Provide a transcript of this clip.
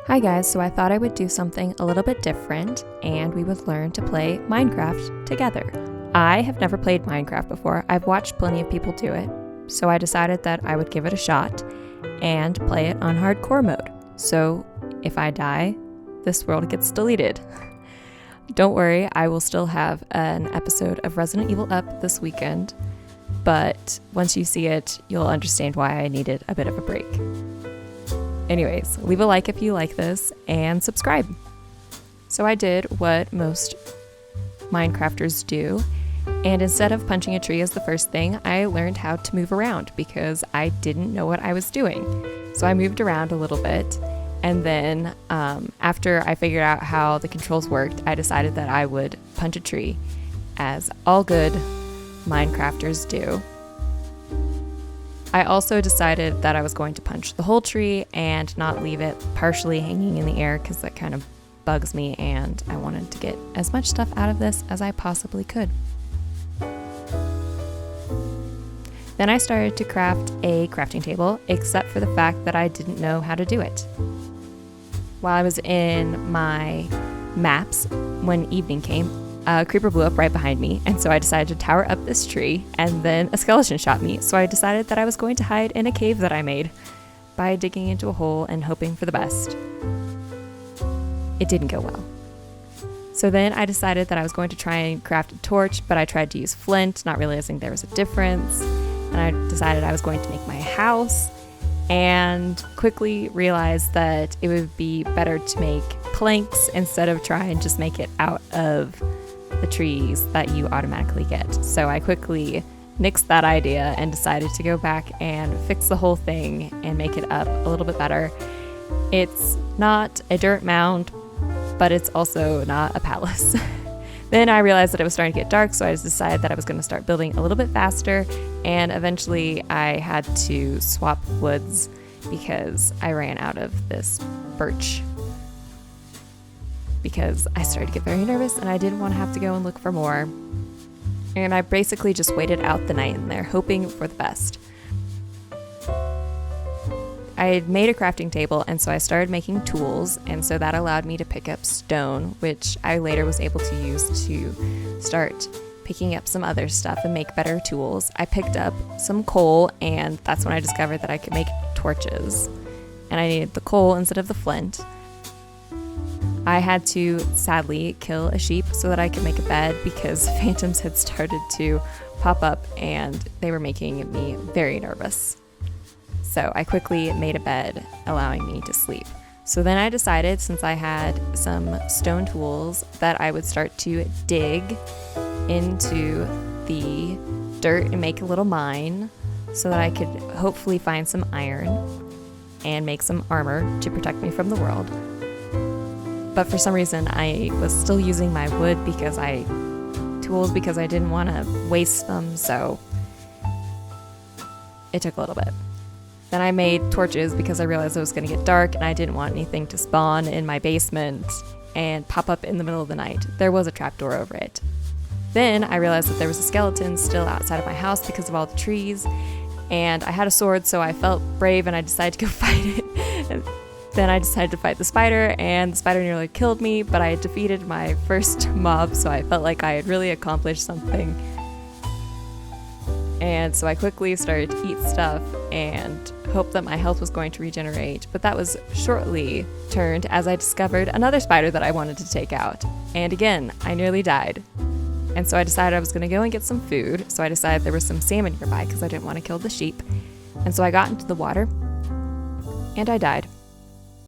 Hi guys, so I thought I would do something a little bit different and we would learn to play Minecraft together. I have never played Minecraft before. I've watched plenty of people do it, so I decided that I would give it a shot and play it on hardcore mode. So if I die, this world gets deleted. Don't worry, I will still have an episode of Resident Evil up this weekend, but once you see it, you'll understand why I needed a bit of a break. Anyways, leave a like if you like this and subscribe. So I did what most Minecrafters do, and instead of punching a tree as the first thing, I learned how to move around because I didn't know what I was doing. So I moved around a little bit, and then after I figured out how the controls worked, I decided that I would punch a tree, as all good Minecrafters do. I also decided that I was going to punch the whole tree and not leave it partially hanging in the air because that kind of bugs me and I wanted to get as much stuff out of this as I possibly could. Then I started to craft a crafting table, except for the fact that I didn't know how to do it. While I was in my maps, when evening came, a creeper blew up right behind me, and so I decided to tower up this tree, and then a skeleton shot me, so I decided that I was going to hide in a cave that I made by digging into a hole and hoping for the best. It didn't go well. So then I decided that I was going to try and craft a torch, but I tried to use flint, not realizing there was a difference, and I decided I was going to make my house, and quickly realized that it would be better to make planks instead of try and just make it out of the trees that you automatically get. So I quickly nixed that idea and decided to go back and fix the whole thing and make it up a little bit better. It's not a dirt mound, but it's also not a palace. Then I realized that it was starting to get dark, so I just decided that I was going to start building a little bit faster, and eventually I had to swap woods because I ran out of this birch. Because I started to get very nervous and I didn't want to have to go and look for more. And I basically just waited out the night in there, hoping for the best. I had made a crafting table, and so I started making tools, and so that allowed me to pick up stone, which I later was able to use to start picking up some other stuff and make better tools. I picked up some coal, and that's when I discovered that I could make torches. And I needed the coal instead of the flint. I had to sadly kill a sheep so that I could make a bed because phantoms had started to pop up and they were making me very nervous. So I quickly made a bed, allowing me to sleep. So then I decided, since I had some stone tools, that I would start to dig into the dirt and make a little mine so that I could hopefully find some iron and make some armor to protect me from the world. But for some reason, I was still using my wood because I didn't want to waste them, so it took a little bit. Then I made torches because I realized it was going to get dark and I didn't want anything to spawn in my basement and pop up in the middle of the night. There was a trapdoor over it. Then I realized that there was a skeleton still outside of my house because of all the trees, and I had a sword, so I felt brave and I decided to go fight it. Then I decided to fight the spider, and the spider nearly killed me, but I had defeated my first mob, so I felt like I had really accomplished something. And so I quickly started to eat stuff and hoped that my health was going to regenerate, but that was shortly turned as I discovered another spider that I wanted to take out. And again, I nearly died. And so I decided I was going to go and get some food, so I decided there was some salmon nearby because I didn't want to kill the sheep. And so I got into the water, and I died.